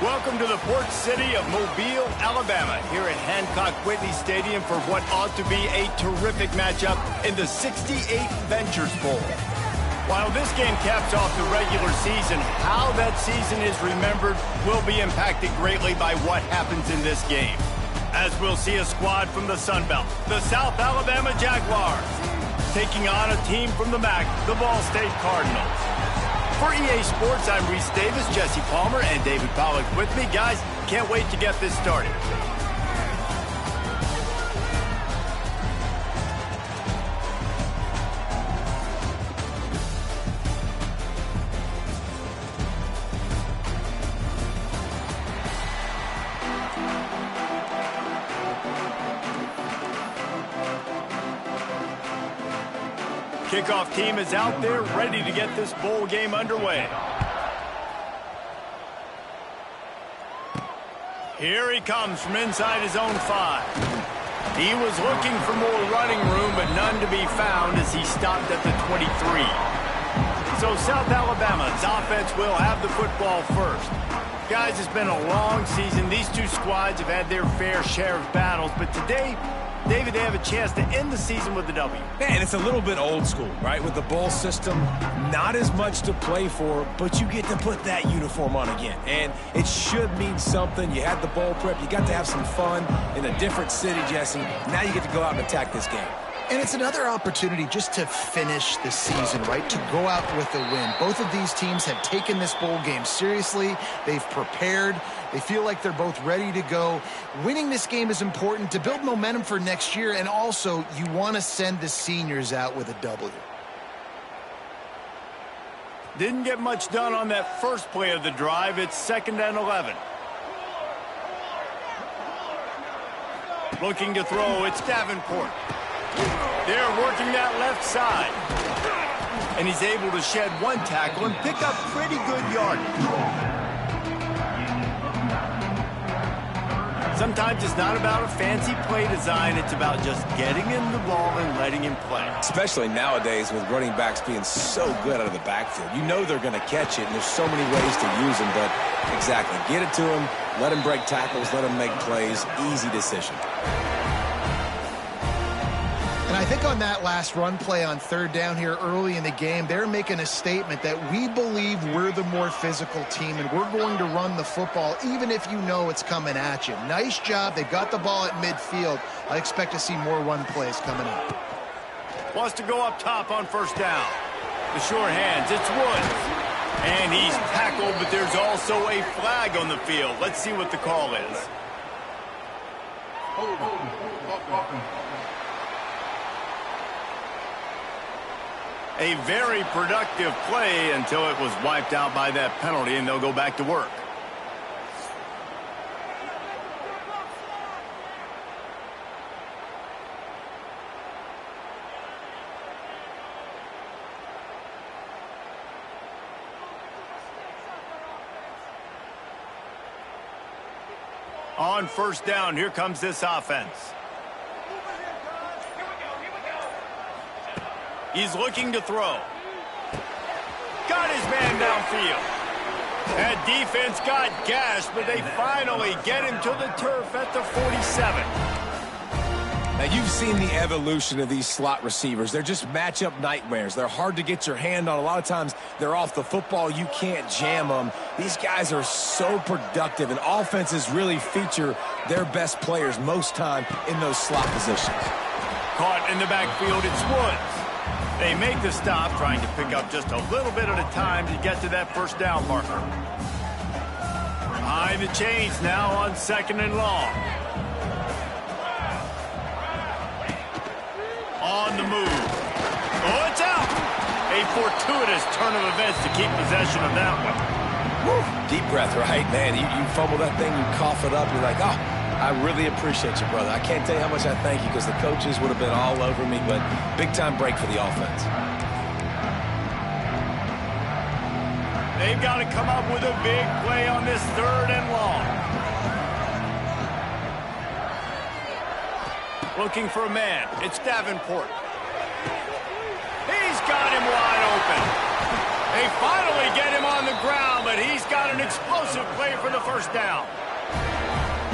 Welcome to the port city of Mobile, Alabama, here at Hancock-Whitney Stadium for what ought to be a terrific matchup in the 68th Ventures Bowl. While this game caps off the regular season, how that season is remembered will be impacted greatly by what happens in this game. As we'll see a squad from the Sun Belt, the South Alabama Jaguars, taking on a team from the MAC, the Ball State Cardinals. For EA Sports, I'm Reese Davis, Jesse Palmer, and David Pollack with me. Guys, can't wait to get this started. Kickoff team is out there ready to get this bowl game underway. Here he comes from inside his own 5. He was looking for more running room, but none to be found as he stopped at the 23. So South Alabama's offense will have the football first. Guys, it's been a long season. These two squads have had their fair share of battles, but today, David, they have a chance to end the season with a W. Man, it's a little bit old school, right? With the bowl system, not as much to play for, but you get to put that uniform on again. And it should mean something. You had the bowl prep. You got to have some fun in a different city, Jesse. Now you get to go out and attack this game. And it's another opportunity just to finish the season, right? To go out with a win. Both of these teams have taken this bowl game seriously. They've prepared. They feel like they're both ready to go. Winning this game is important to build momentum for next year, and also you want to send the seniors out with a W. Didn't get much done on that first play of the drive. It's 2nd and 11. Looking to throw, it's Davenport. They're working that left side. And he's able to shed one tackle and pick up pretty good yardage. Sometimes it's not about a fancy play design. It's about just getting him the ball and letting him play. Especially nowadays with running backs being so good out of the backfield. You know they're going to catch it, and there's so many ways to use them. But exactly, get it to him, let him break tackles, let him make plays. Easy decision. And I think on that last run play on 3rd down here early in the game, they're making a statement that we believe we're the more physical team and we're going to run the football even if you know it's coming at you. Nice job. They got the ball at midfield. I expect to see more run plays coming up. Wants to go up top on 1st down. The short hands, it's Woods. And he's tackled, but there's also a flag on the field. Let's see what the call is. A very productive play until it was wiped out by that penalty, and they'll go back to work. On 1st down, here comes this offense. He's looking to throw. Got his man downfield. That defense got gashed, but they finally get him to the turf at the 47. Now, you've seen the evolution of these slot receivers. They're just matchup nightmares. They're hard to get your hand on. A lot of times, they're off the football. You can't jam them. These guys are so productive, and offenses really feature their best players most time in those slot positions. Caught in the backfield, it's Woods. They make the stop, trying to pick up just a little bit at a time to get to that 1st down marker. Behind the chains now on 2nd and long. On the move. Oh, it's out! A fortuitous turn of events to keep possession of that one. Woo. Deep breath, right? Man, you fumble that thing, you cough it up, you're like, oh, I really appreciate you, brother. I can't tell you how much I thank you because the coaches would have been all over me, but big-time break for the offense. They've got to come up with a big play on this 3rd and long. Looking for a man. It's Davenport. He's got him wide open. They finally get him on the ground, but he's got an explosive play for the first down.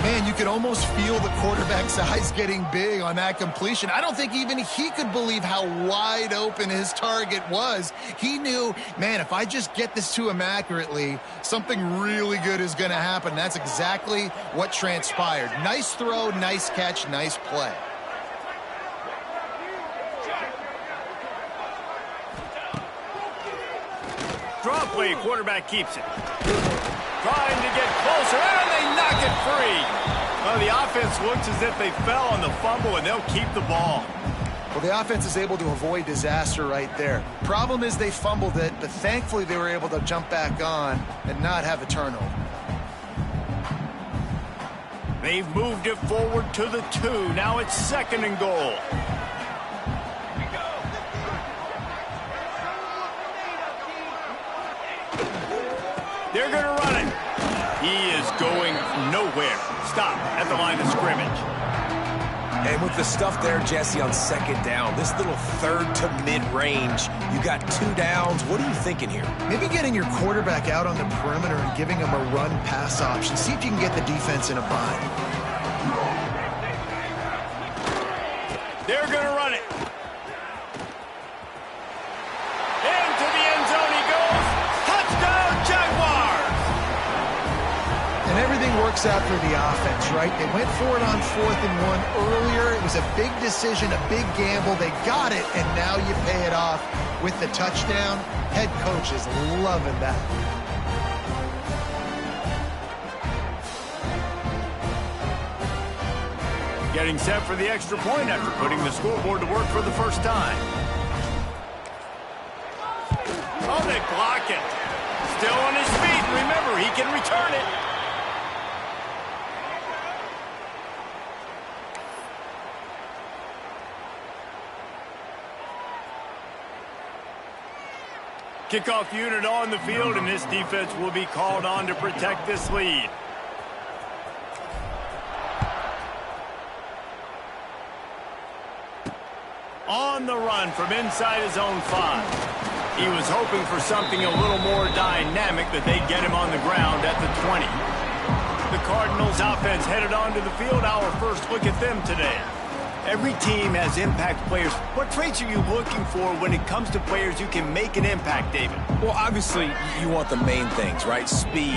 Man, you could almost feel the quarterback's eyes getting big on that completion. I don't think even he could believe how wide open his target was. He knew, man, if I just get this to him accurately, something really good is going to happen. That's exactly what transpired. Nice throw, nice catch, nice play. Draw play, quarterback keeps it. Trying to get closer, and they knock it free. Well, the offense looks as if they fell on the fumble, and they'll keep the ball. Well, the offense is able to avoid disaster right there. Problem is they fumbled it, but thankfully they were able to jump back on and not have a turnover. They've moved it forward to the 2. Now it's 2nd and goal. They're going to run it. He is going nowhere. Stop at the line of scrimmage. And with the stuff there, Jesse, on 2nd down, this little 3rd to mid-range, you got 2 downs. What are you thinking here? Maybe getting your quarterback out on the perimeter and giving him a run-pass option. See if you can get the defense in a bind. They're going to run it. Into the end zone he goes. Touchdown, Jaguars! And everything works out for the offense, right? They went for it on 4th and 1 earlier. It was a big decision, a big gamble. They got it, and now you pay it off with the touchdown. Head coach is loving that. Getting set for the extra point after putting the scoreboard to work for the first time. Oh, they block it. Still on his feet. Remember, he can return it. Kickoff unit on the field, and this defense will be called on to protect this lead. On the run from inside his own 5. He was hoping for something a little more dynamic, that they'd get him on the ground at the 20. The Cardinals offense headed onto the field. Our first look at them today. Every team has impact players. What traits are you looking for when it comes to players who can make an impact, David? Well, obviously, you want the main things, right? Speed,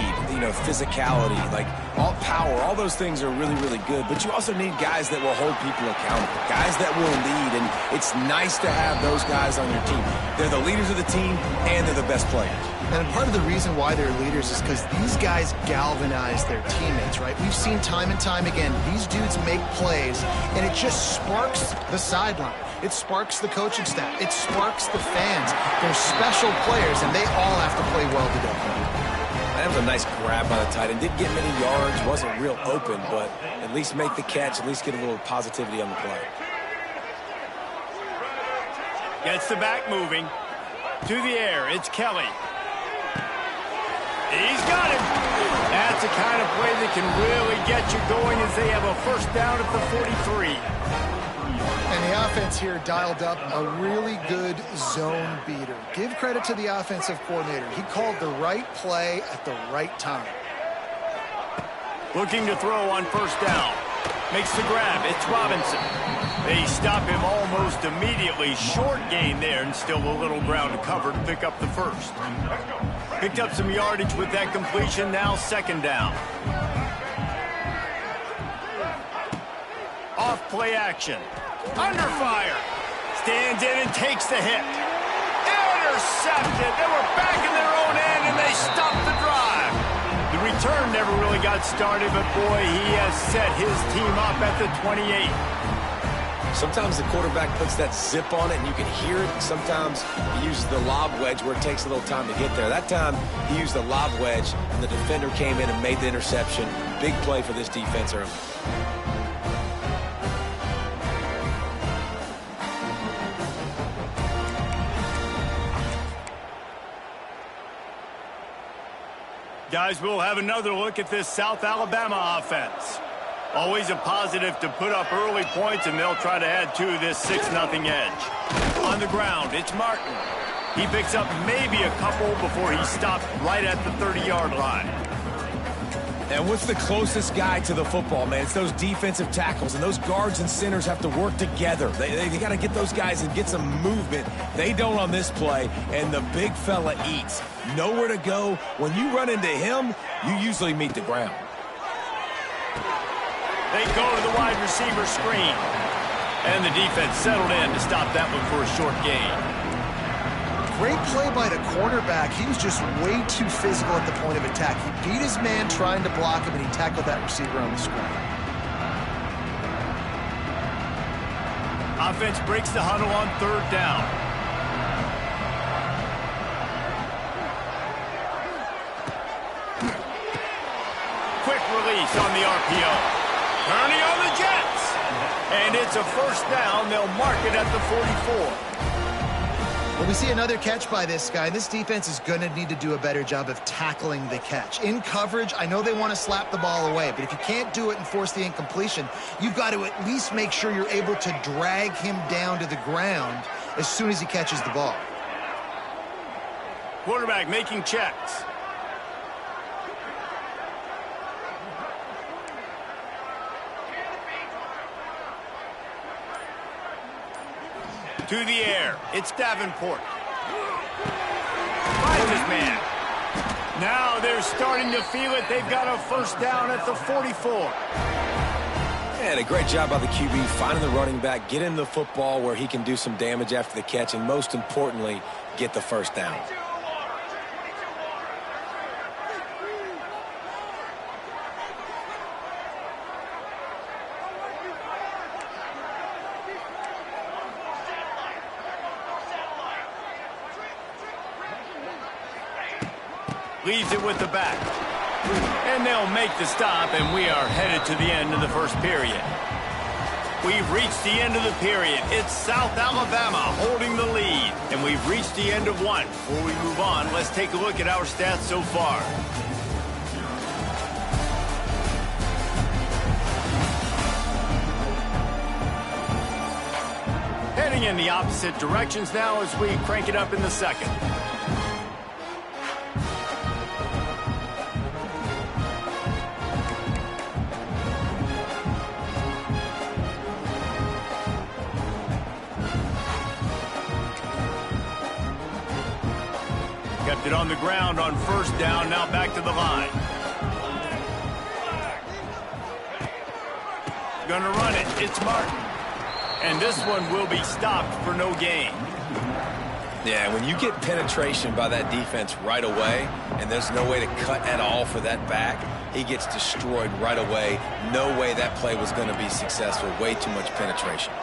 physicality, like all power. All those things are really, really good. But you also need guys that will hold people accountable, guys that will lead. And it's nice to have those guys on your team. They're the leaders of the team, and they're the best players. And part of the reason why they're leaders is because these guys galvanize their teammates, right? We've seen time and time again, these dudes make plays, and it just sparks the sideline. It sparks the coaching staff. It sparks the fans. They're special players, and they all have to play well together. That was a nice grab by the tight end. Didn't get many yards, wasn't real open, but at least make the catch, at least get a little positivity on the play. Gets the back moving. To the air, it's Kelly. He's got him. That's the kind of play that can really get you going as they have a first down at the 43. And the offense here dialed up a really good zone beater. Give credit to the offensive coordinator. He called the right play at the right time. Looking to throw on first down. Makes the grab. It's Robinson. They stop him almost immediately. Short gain there, and still a little ground to cover to pick up the first. Picked up some yardage with that completion. Now 2nd down. Off play action. Under fire. Stands in and takes the hit. Intercepted. They were back in their own end, and they stopped the drive. The return never really got started, but boy, he has set his team up at the 28. Sometimes the quarterback puts that zip on it, and you can hear it. Sometimes he uses the lob wedge where it takes a little time to get there. That time, he used the lob wedge, and the defender came in and made the interception. Big play for this defense early. Guys, we'll have another look at this South Alabama offense. Always a positive to put up early points, and they'll try to add to this 6-0 edge. On the ground, it's Martin. He picks up maybe a couple before he stopped right at the 30-yard line. And what's the closest guy to the football, man? It's those defensive tackles, and those guards and centers have to work together. They got to get those guys and get some movement. They don't on this play, and the big fella eats. Nowhere to go. When you run into him, you usually meet the ground. They go to the wide receiver screen. And the defense settled in to stop that one for a short gain. Great play by the cornerback. He was just way too physical at the point of attack. He beat his man trying to block him, and he tackled that receiver on the screen. Offense breaks the huddle on 3rd down. Quick release on the RPO. Turning on the Jets. And it's a 1st down. They'll mark it at the 44. Well, we see another catch by this guy. This defense is going to need to do a better job of tackling the catch. In coverage, I know they want to slap the ball away, but if you can't do it and force the incompletion, you've got to at least make sure you're able to drag him down to the ground as soon as he catches the ball. Quarterback making checks. To the air. It's Davenport. Finds his man. Now they're starting to feel it. They've got a 1st down at the 44. And a great job by the QB finding the running back, getting the football where he can do some damage after the catch, and most importantly, get the 1st down. Leaves it with the back. And they'll make the stop, and we are headed to the end of the 1st period. We've reached the end of the period. It's South Alabama holding the lead, and we've reached the end of one. Before we move on, let's take a look at our stats so far. Heading in the opposite directions now as we crank it up in the 2nd. Kept it on the ground on 1st down, now back to the line. Gonna run it, it's Martin. And this one will be stopped for no gain. Yeah, when you get penetration by that defense right away, and there's no way to cut at all for that back, he gets destroyed right away. No way that play was going to be successful. Way too much penetration.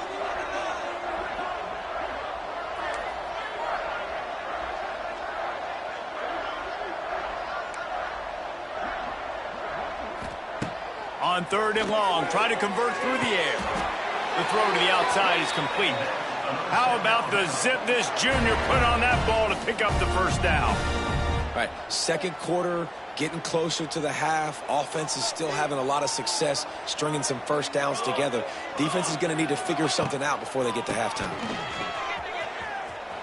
On 3rd and long, try to convert through the air. The throw to the outside is complete. How about the zip this junior put on that ball to pick up the 1st down? All right, 2nd quarter, getting closer to the half. Offense is still having a lot of success stringing some 1st downs together. Defense is going to need to figure something out before they get to halftime.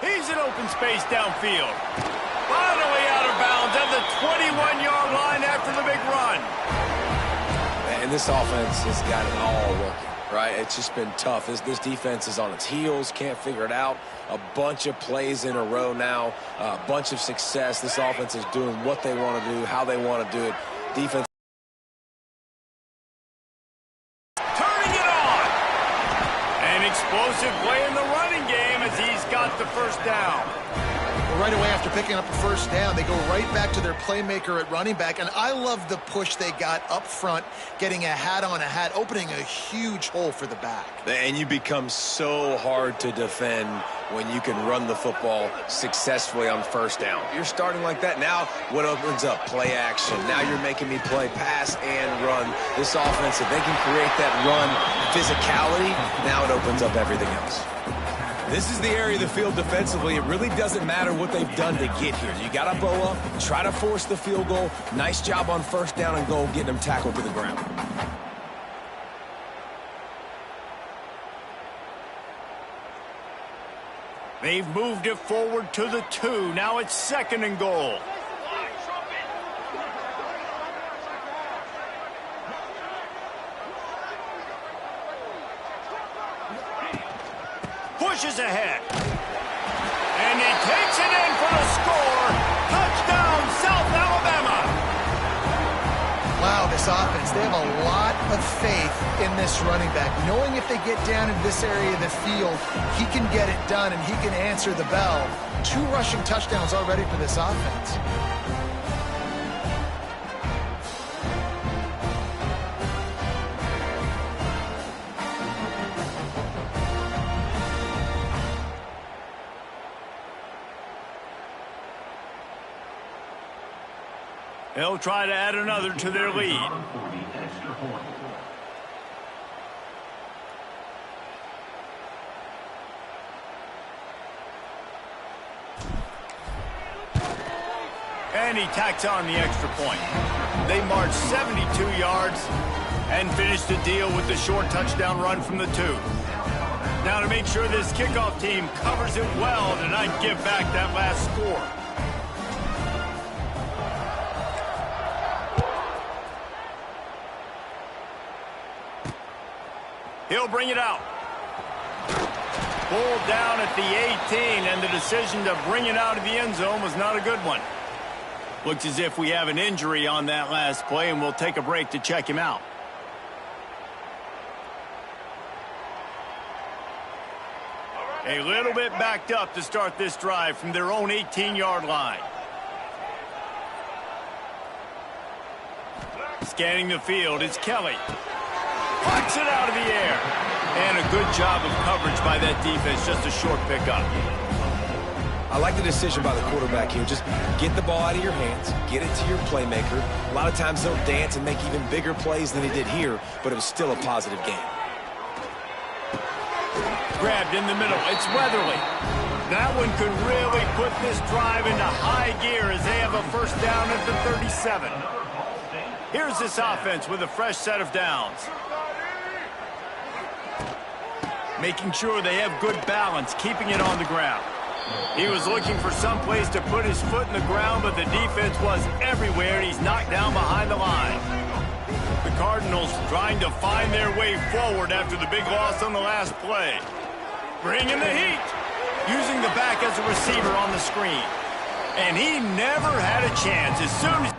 He's in open space downfield. Finally out of bounds at the 21-yard line after the big run. And this offense has got it all working, right? It's just been tough. This defense is on its heels, can't figure it out. A bunch of plays in a row now, a bunch of success. This offense is doing what they want to do, how they want to do it. Defense. Turning it on. An explosive play in the running game as he's got the 1st down. Well, right away after picking up a 1st down, they go right back to their playmaker at running back. And I love the push they got up front, getting a hat on a hat, opening a huge hole for the back. And you become so hard to defend when you can run the football successfully on 1st down. You're starting like that. Now what opens up? Play action. Now you're making me play pass and run. This offense, if they can create that run physicality, now it opens up everything else. This is the area of the field defensively. It really doesn't matter what they've done to get here. You got to bow up, try to force the field goal. Nice job on 1st down and goal, getting them tackled to the ground. They've moved it forward to the 2. Now it's 2nd and goal. Pushes ahead. And he takes it in for the score. Touchdown, South Alabama. Wow, this offense, they have a lot of faith in this running back. Knowing if they get down in this area of the field, he can get it done and he can answer the bell. 2 rushing touchdowns already for this offense. They'll try to add another to their lead. And he tacks on the extra point. They march 72 yards and finish the deal with the short touchdown run from the 2. Now to make sure this kickoff team covers it well to not give back that last score. He'll bring it out. Pulled down at the 18, and the decision to bring it out of the end zone was not a good one. Looks as if we have an injury on that last play, and we'll take a break to check him out. A little bit backed up to start this drive from their own 18-yard line. Scanning the field, it's Kelly. Pucks it out of the air. And a good job of coverage by that defense, just a short pickup. I like the decision by the quarterback here. Just get the ball out of your hands, get it to your playmaker. A lot of times they'll dance and make even bigger plays than he did here, but it was still a positive game. Grabbed in the middle, it's Weatherly. That one could really put this drive into high gear as they have a first down at the 37. Here's this offense with a fresh set of downs. Making sure they have good balance, keeping it on the ground. He was looking for some place to put his foot in the ground, but the defense was everywhere, and he's knocked down behind the line. The Cardinals trying to find their way forward after the big loss on the last play. Bringing the heat. Using the back as a receiver on the screen. And he never had a chance. As soon as...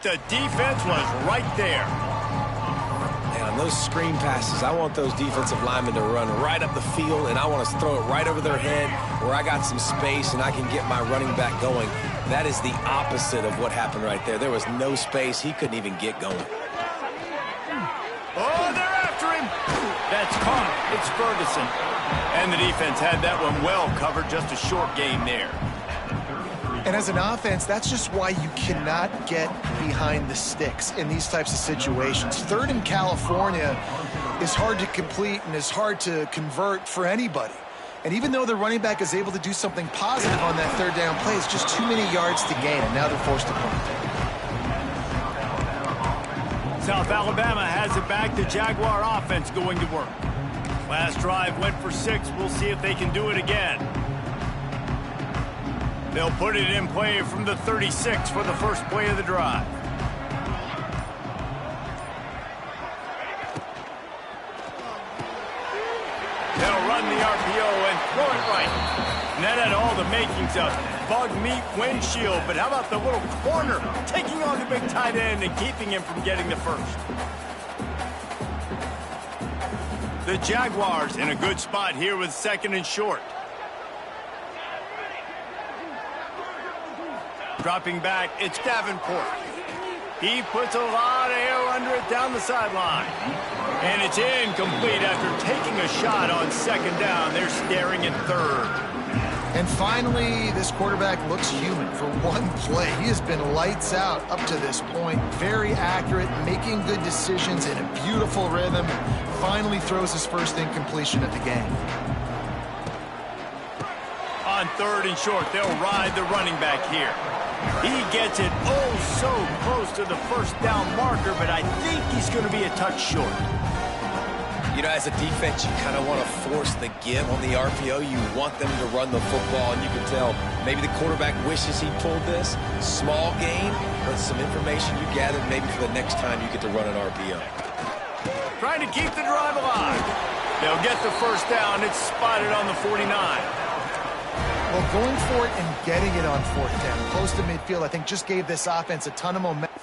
The defense was right there. And on those screen passes, I want those defensive linemen to run right up the field, and I want to throw it right over their head where I got some space and I can get my running back going. That is the opposite of what happened right there. There was no space. He couldn't even get going. Oh, they're after him. That's caught. It's Ferguson. And the defense had that one well covered. Just a short game there. And as an offense, that's just why you cannot get behind the sticks in these types of situations. 3rd in California is hard to complete and is hard to convert for anybody. And even though the running back is able to do something positive on that 3rd down play, it's just too many yards to gain, and now they're forced to punt. South Alabama has it back. The Jaguar offense going to work. Last drive went for 6. We'll see if they can do it again. They'll put it in play from the 36 for the first play of the drive. They'll run the RPO and throw it right. And that had all the makings of bug meat windshield, but how about the little corner taking on the big tight end and keeping him from getting the first? The Jaguars in a good spot here with 2nd and short. Dropping back, it's Davenport. He puts a lot of air under it down the sideline. And it's incomplete after taking a shot on second down. They're staring at third. And finally, this quarterback looks human for one play. He has been lights out up to this point. Very accurate, making good decisions in a beautiful rhythm. Finally throws his first incompletion of the game. On third and short, they'll ride the running back here. He gets it oh so close to the first down marker, but I think he's going to be a touch short. You know, as a defense, you kind of want to force the give on the RPO. You want them to run the football, and you can tell maybe the quarterback wishes he pulled this. Small gain, but some information you gathered maybe for the next time you get to run an RPO. Trying to keep the drive alive. They'll get the first down. It's spotted on the 49. Well, going for it and getting it on fourth down, close to midfield, I think just gave this offense a ton of momentum.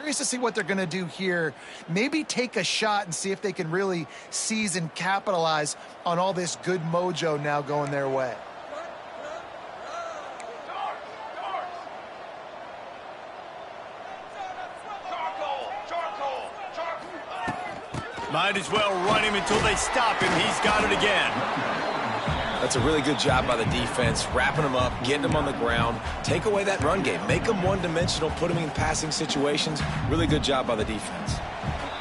curious to see what they're going to do here. Maybe take a shot and see if they can really seize and capitalize on all this good mojo now going their way. Might as well run him until they stop him. He's got it again. That's a really good job by the defense, wrapping them up, getting them on the ground. Take away that run game. Make them one-dimensional, put them in passing situations. Really good job by the defense.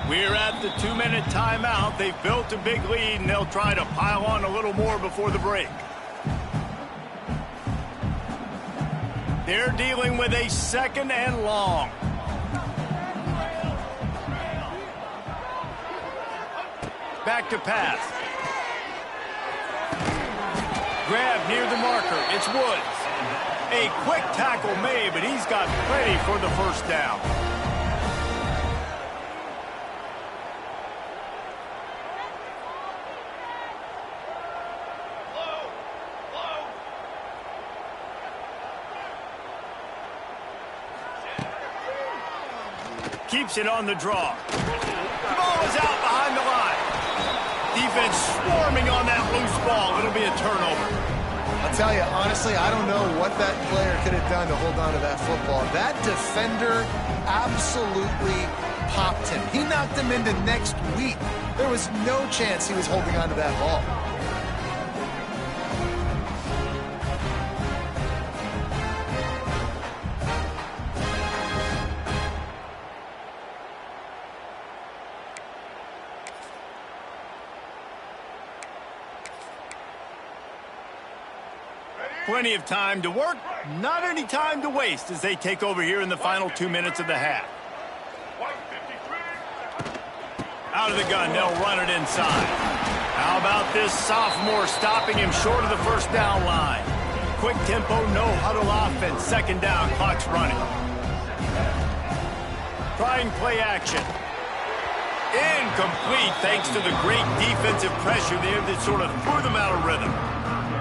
We're at the 2-minute timeout. They've built a big lead, and they'll try to pile on a little more before the break. They're dealing with a 2nd and long. Back to pass. Grab near the marker. It's Woods. A quick tackle made, but he's got plenty for the first down. Keeps it on the draw. The ball is out behind the line. Defense swarming on that loose ball. It'll be a turnover. I'll tell you, honestly, I don't know what that player could have done to hold on to that football. That defender absolutely popped him. He knocked him into next week. There was no chance he was holding on to that ball. Plenty of time to work, not any time to waste as they take over here in the final 2 minutes of the half. Out of the gun, they'll run it inside. How about this sophomore stopping him short of the first down line? Quick tempo, no huddle offense. 2nd down, clock's running. Trying play action. Incomplete thanks to the great defensive pressure there that sort of threw them out of rhythm.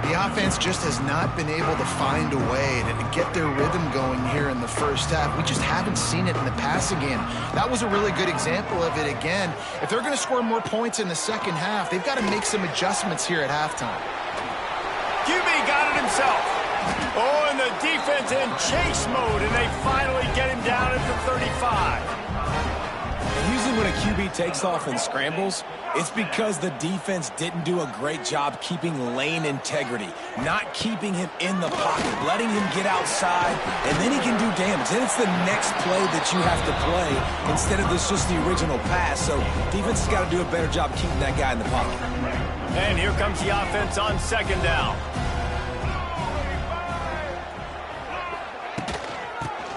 The offense just has not been able to find a way to get their rhythm going here in the first half. We just haven't seen it in the passing game. That was a really good example of it again. If they're going to score more points in the second half, they've got to make some adjustments here at halftime. QB got it himself. Oh, and the defense in chase mode, and they finally get him down at the 35. Usually when a QB takes off and scrambles, it's because the defense didn't do a great job keeping lane integrity, not keeping him in the pocket, letting him get outside, and then he can do damage. Then it's the next play that you have to play instead of just the original pass. So defense has got to do a better job keeping that guy in the pocket. And here comes the offense on 2nd down.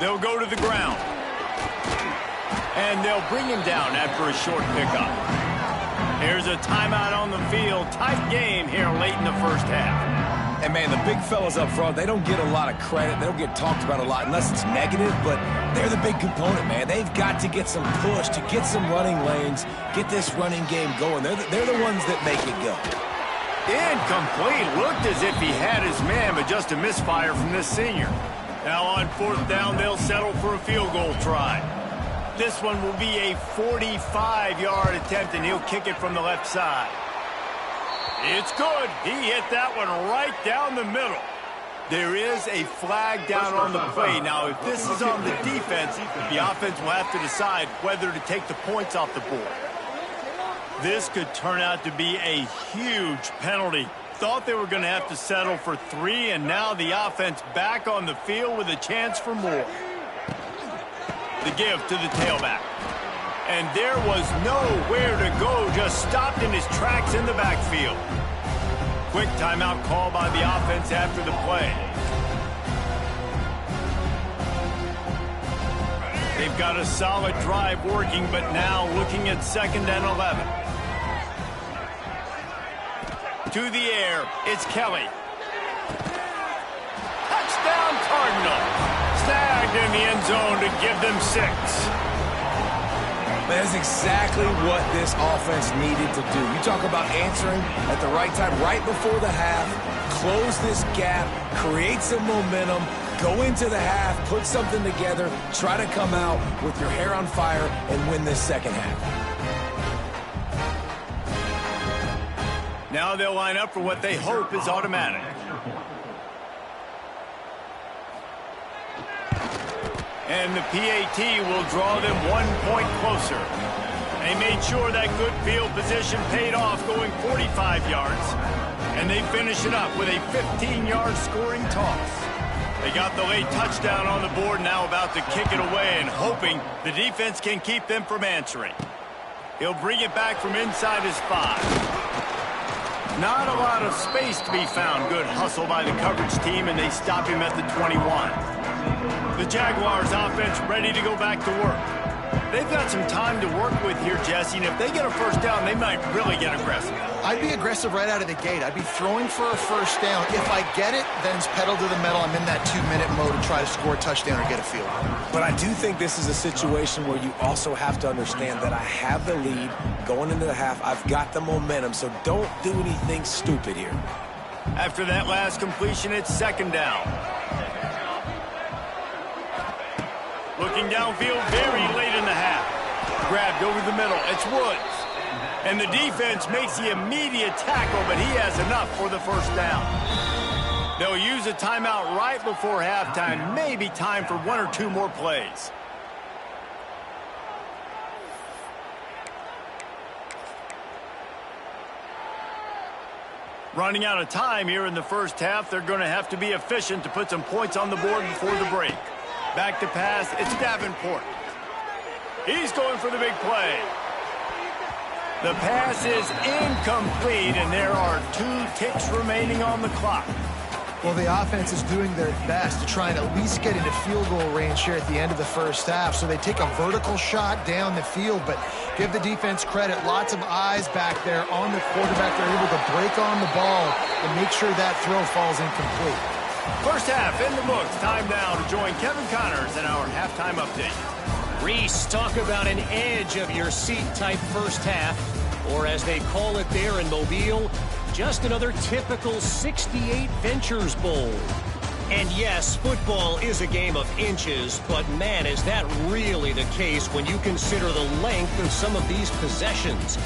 They'll go to the ground. And they'll bring him down after a short pickup. Here's a timeout on the field. Tight game here late in the first half. And, man, the big fellas up front, they don't get a lot of credit. They don't get talked about a lot unless it's negative, but they're the big component, man. They've got to get some push, to get some running lanes, get this running game going. They're the ones that make it go. Incomplete. Looked as if he had his man, but just a misfire from this senior. Now on 4th down, they'll settle for a field goal try. This one will be a 45-yard attempt, and he'll kick it from the left side. It's good. He hit that one right down the middle. There is a flag down on the play. Now, if this is on the defense, the offense will have to decide whether to take the points off the board. This could turn out to be a huge penalty. Thought they were going to have to settle for 3, and now the offense back on the field with a chance for more. The give to the tailback. And there was nowhere to go, just stopped in his tracks in the backfield. Quick timeout call by the offense after the play. They've got a solid drive working, but now looking at 2nd and 11. To the air, it's Kelly. Touchdown Cardinals. Snagged in the end zone to give them 6. That's exactly what this offense needed to do. You talk about answering at the right time, right before the half, close this gap, create some momentum, Go into the half, put something together, try to come out with your hair on fire and win this second half. Now they'll line up for what they hope is automatic. And the PAT will draw them 1 point closer. They made sure that good field position paid off, going 45 yards. And they finish it up with a 15-yard scoring toss. They got the late touchdown on the board, now about to kick it away and hoping the defense can keep them from answering. He'll bring it back from inside his 5. Not a lot of space to be found. Good hustle by the coverage team, and they stop him at the 21. The Jaguars offense ready to go back to work. They've got some time to work with here, Jesse, and if they get a first down, they might really get aggressive. I'd be aggressive right out of the gate. I'd be throwing for a first down. If I get it, then it's pedal to the metal. I'm in that 2-minute mode to try to score a touchdown or get a field goal. But I do think this is a situation where you also have to understand that I have the lead going into the half. I've got the momentum, so don't do anything stupid here. After that last completion, it's second down. Looking downfield very late in the half. Grabbed over the middle. It's Woods. And the defense makes the immediate tackle, but he has enough for the first down. They'll use a timeout right before halftime. Maybe time for 1 or 2 more plays. Running out of time here in the first half. They're going to have to be efficient to put some points on the board before the break. Back to pass, it's Davenport. He's going for the big play. The pass is incomplete, and there are 2 ticks remaining on the clock. Well, the offense is doing their best to try and at least get into field goal range here at the end of the first half. So they take a vertical shot down the field, but give the defense credit. Lots of eyes back there on the quarterback. They're able to break on the ball and make sure that throw falls incomplete. First half in the books. Time now to join Kevin Connors in our halftime update. Reese, talk about an edge of your seat type first half, or as they call it there in Mobile, just another typical 68 Ventures Bowl. And yes, football is a game of inches, but man, is that really the case when you consider the length of some of these possessions.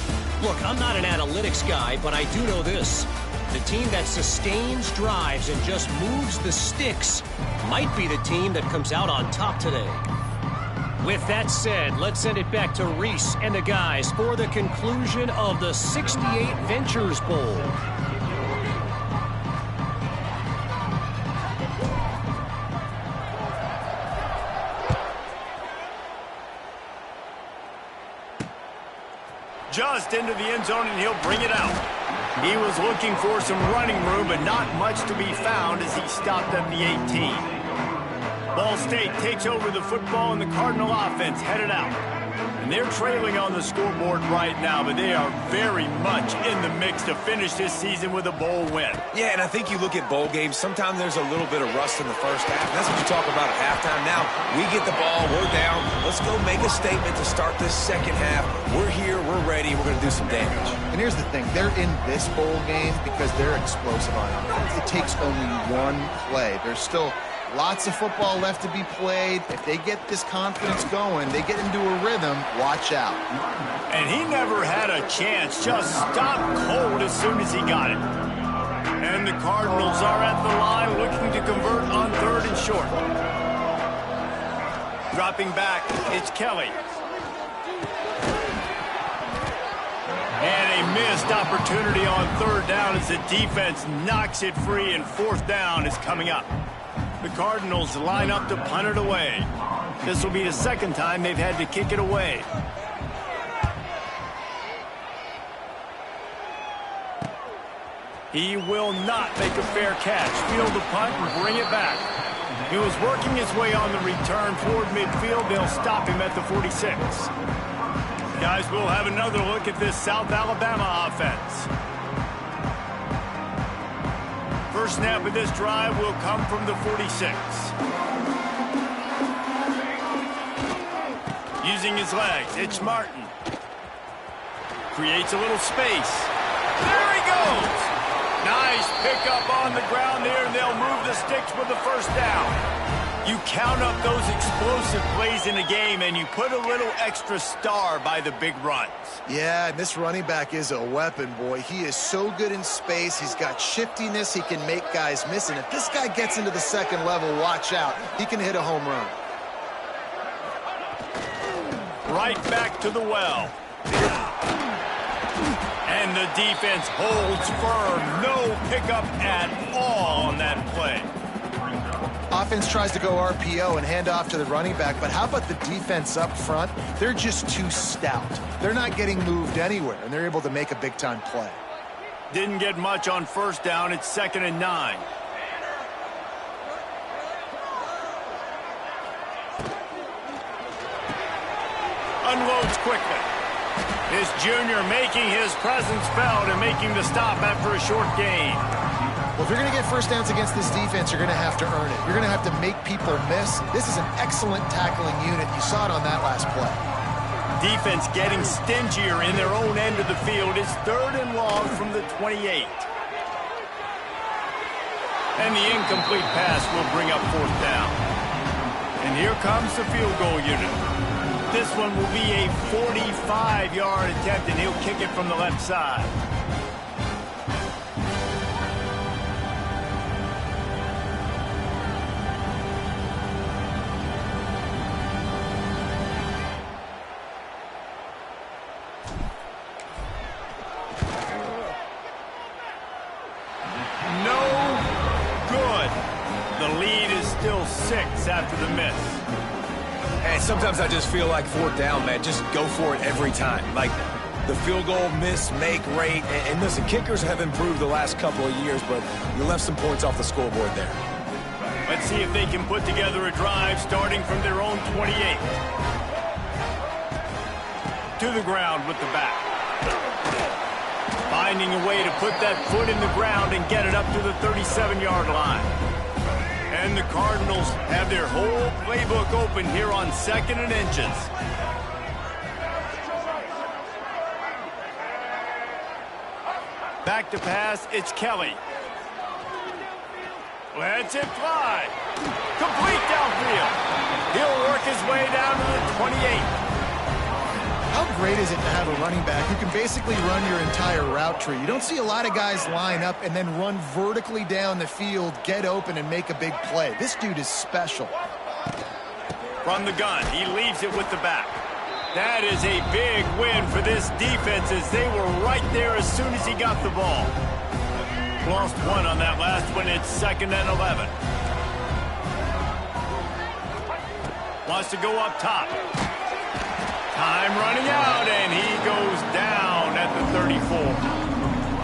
Look, I'm not an analytics guy, but I do know this. The team that sustains drives and just moves the sticks might be the team that comes out on top today. With that said, let's send it back to Reese and the guys for the conclusion of the 68 Ventures Bowl. Just into the end zone, and he'll bring it out. He was looking for some running room, but not much to be found as he stopped at the 18. Ball State takes over the football, and the Cardinal offense headed out. And they're trailing on the scoreboard right now, but they are very much in the mix to finish this season with a bowl win. Yeah, and I think you look at bowl games, sometimes there's a little bit of rust in the first half. That's what you talk about at halftime. Now, we get the ball, we're down. Let's go make a statement to start this second half. We're here, we're ready, we're going to do some damage. And here's the thing. They're in this bowl game because they're explosive on offense. It takes only one play. There's still lots of football left to be played. If they get this confidence going, they get into a rhythm, watch out. And he never had a chance. Just stopped cold as soon as he got it. And the Cardinals are at the line looking to convert on 3rd and short. Dropping back, it's Kelly. And a missed opportunity on 3rd down as the defense knocks it free, and 4th down is coming up. The Cardinals line up to punt it away. This will be the second time they've had to kick it away. He will not make a fair catch. Field the punt and bring it back. He was working his way on the return toward midfield. They'll stop him at the 46. Guys, we'll have another look at this South Alabama offense. First snap of this drive will come from the 46. Using his legs, it's Martin. Creates a little space. There he goes! Nice pickup on the ground there, and they'll move the sticks for the first down. You count up those explosive plays in a game, and you put a little extra star by the big runs. Yeah, and this running back is a weapon, boy. He is so good in space. He's got shiftiness. He can make guys miss. And if this guy gets into the second level, watch out. He can hit a home run. Right back to the well. And the defense holds firm. No pickup at all on that play. Offense tries to go RPO and hand off to the running back, but how about the defense up front? They're just too stout. They're not getting moved anywhere, and they're able to make a big-time play. Didn't get much on first down. It's 2nd and 9. Unloads quickly. This junior making his presence felt and making the stop after a short gain. Well, if you're going to get first downs against this defense, you're going to have to earn it. You're going to have to make people miss. This is an excellent tackling unit. You saw it on that last play. Defense getting stingier in their own end of the field. It's 3rd and long from the 28. And the incomplete pass will bring up 4th down. And here comes the field goal unit. This one will be a 45-yard attempt, and he'll kick it from the left side. After the miss. And sometimes I just feel like 4th down, man. Just go for it every time. Like the field goal, miss, make rate. And listen, kickers have improved the last couple of years, but you left some points off the scoreboard there. Let's see if they can put together a drive starting from their own 28. To the ground with the back. Finding a way to put that foot in the ground and get it up to the 37-yard line. And the Cardinals have their whole playbook open here on 2nd and inches. Back to pass, it's Kelly. Lets it fly. Complete downfield. He'll work his way down to the 28. How great is it to have a running back who can basically run your entire route tree? You don't see a lot of guys line up and then run vertically down the field, get open, and make a big play. This dude is special. From the gun, he leaves it with the back. That is a big win for this defense as they were right there as soon as he got the ball. Lost one on that last one. It's 2nd and 11. Wants to go up top. Time running out, and he goes down at the 34.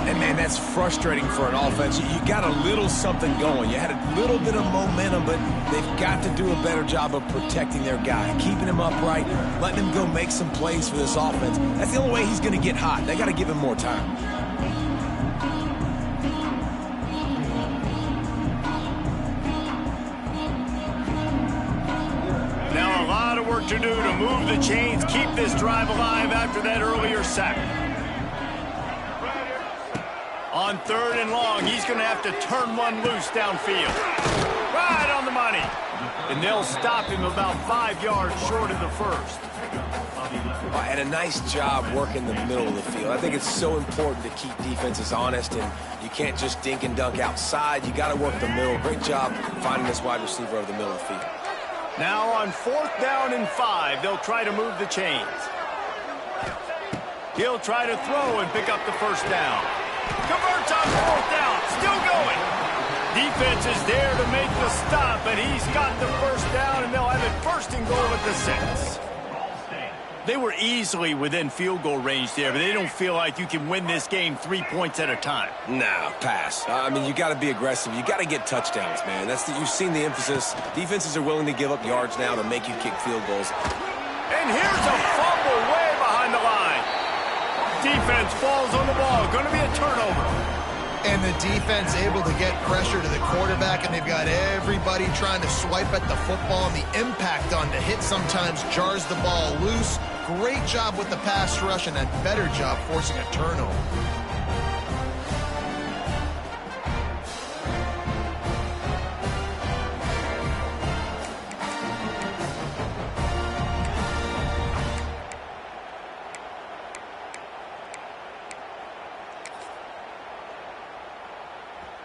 And, man, that's frustrating for an offense. You got a little something going. You had a little bit of momentum, but they've got to do a better job of protecting their guy, keeping him upright, letting him go make some plays for this offense. That's the only way he's going to get hot. They got to give him more time. To do to move the chains, keep this drive alive after that earlier sack. On 3rd and long, he's going to have to turn one loose downfield. Right on the money. And they'll stop him about 5 yards short of the first. And a nice job working the middle of the field. I think it's so important to keep defenses honest, and you can't just dink and dunk outside. You got to work the middle. Great job finding this wide receiver over the middle of the field. Now on 4th down and 5, they'll try to move the chains. He'll try to throw and pick up the first down. Converts on 4th down, still going. Defense is there to make the stop, and he's got the first down, and they'll have it 1st and goal at the 6. They were easily within field goal range there, but they don't feel like you can win this game 3 points at a time. Nah, pass. I mean, you got to be aggressive. You got to get touchdowns, man. You've seen the emphasis. Defenses are willing to give up yards now to make you kick field goals. And here's a fumble way behind the line. Defense falls on the ball. Going to be a turnover. And the defense able to get pressure to the quarterback, and they've got everybody trying to swipe at the football, and the impact on the hit sometimes jars the ball loose. Great job with the pass rush, and a better job forcing a turnover.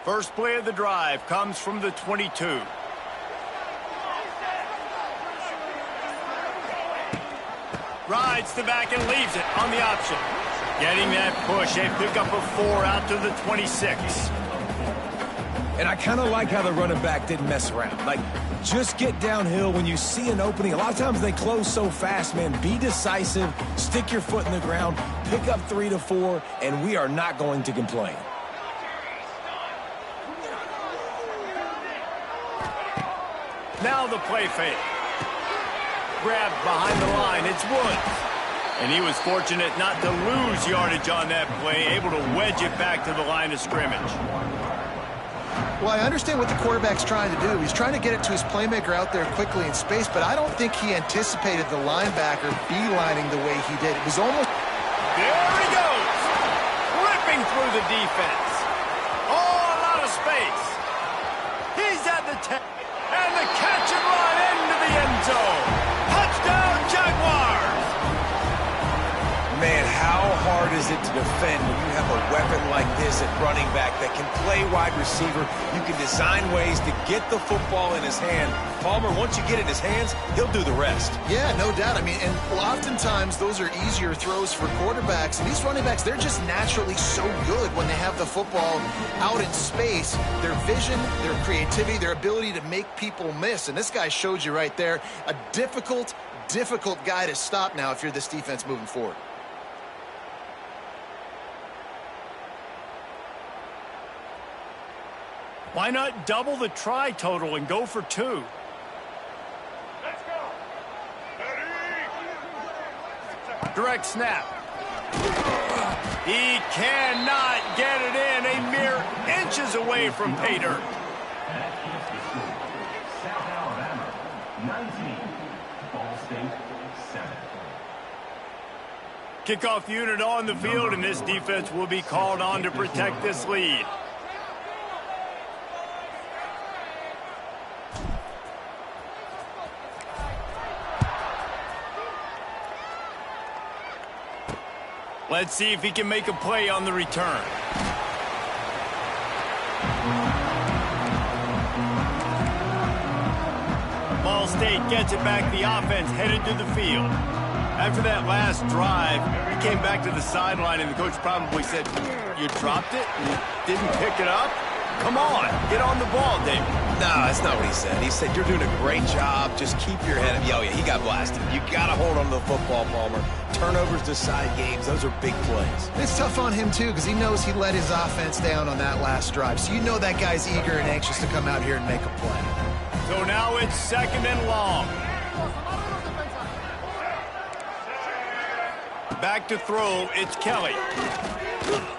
First play of the drive comes from the 22. Rides the back and leaves it on the option. Getting that push, a pickup of 4 out to the 26. And I kind of like how the running back didn't mess around. Like, just get downhill when you see an opening. A lot of times they close so fast, man. Be decisive, stick your foot in the ground, pick up 3 to 4, and we are not going to complain. Now the play fake. Grabbed behind the line, it's Woods. And he was fortunate not to lose yardage on that play, able to wedge it back to the line of scrimmage. Well, I understand what the quarterback's trying to do. He's trying to get it to his playmaker out there quickly in space, but I don't think he anticipated the linebacker beelining the way he did. It was almost... There he goes! Ripping through the defense. Oh, a lot of space. He's at the 10. And the catch and run into the end zone. Touchdown, Jaguars! Man, how hard is it to defend when you have a weapon like this at running back that can play wide receiver? You can design ways to get the football in his hand. Palmer, once you get it in his hands, he'll do the rest. Yeah, no doubt. I mean, and oftentimes those are easier throws for quarterbacks. And these running backs, they're just naturally so good when they have the football out in space. Their vision, their creativity, their ability to make people miss. And this guy showed you right there, a difficult guy to stop now if you're this defense moving forward. Why not double the try total and go for 2? Let's go. Direct snap. He cannot get it in. A mere inches away from pay dirt. South Alabama, 19. Ball State, 7. Kickoff unit on the field, and this defense will be called on to protect this lead. Let's see if he can make a play on the return. Ball State gets it back. The offense headed to the field. After that last drive, he came back to the sideline, and the coach probably said, "You dropped it? You didn't pick it up? Come on, get on the ball, David." No, that's not what he said. He said, you're doing a great job. Just keep your head up. Oh, yeah, he got blasted. You got to hold on to the football, Palmer. Turnovers decide games. Those are big plays. It's tough on him, too, because he knows he let his offense down on that last drive. So you know that guy's eager and anxious to come out here and make a play. So now it's 2nd and long. Back to throw, it's Kelly.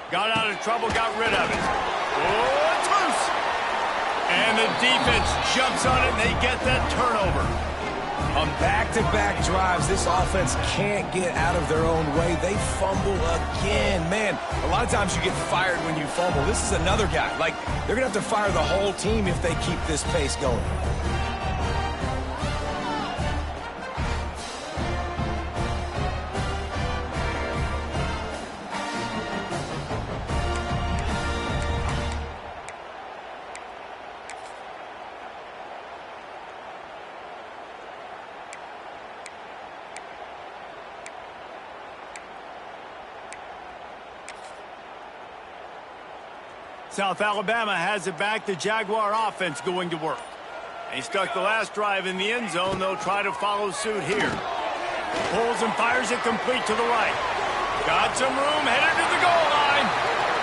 Got out of trouble, got rid of it. Oh, it's loose. And the defense jumps on it, and they get that turnover. On back-to-back drives, this offense can't get out of their own way. They fumble again. Man, a lot of times you get fired when you fumble. This is another guy. Like, they're going to have to fire the whole team if they keep this pace going. South Alabama has it back. The Jaguar offense going to work. He stuck the last drive in the end zone. They'll try to follow suit here. Pulls and fires it complete to the right. Got some room, headed to the goal line.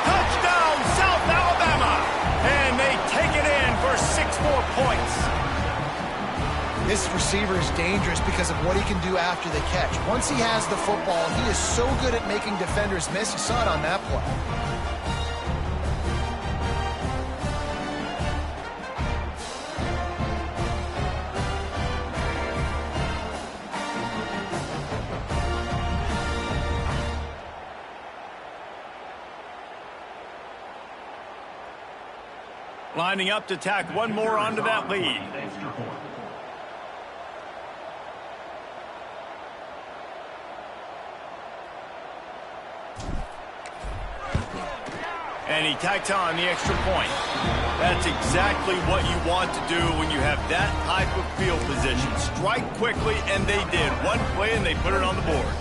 Touchdown, South Alabama. And they take it in for 6 more points. This receiver is dangerous because of what he can do after the catch. Once he has the football, he is so good at making defenders miss. You saw it on that play. Lining up to tack one more onto that lead. And he tacks on the extra point. That's exactly what you want to do when you have that type of field position. Strike quickly, and they did. One play, and they put it on the board.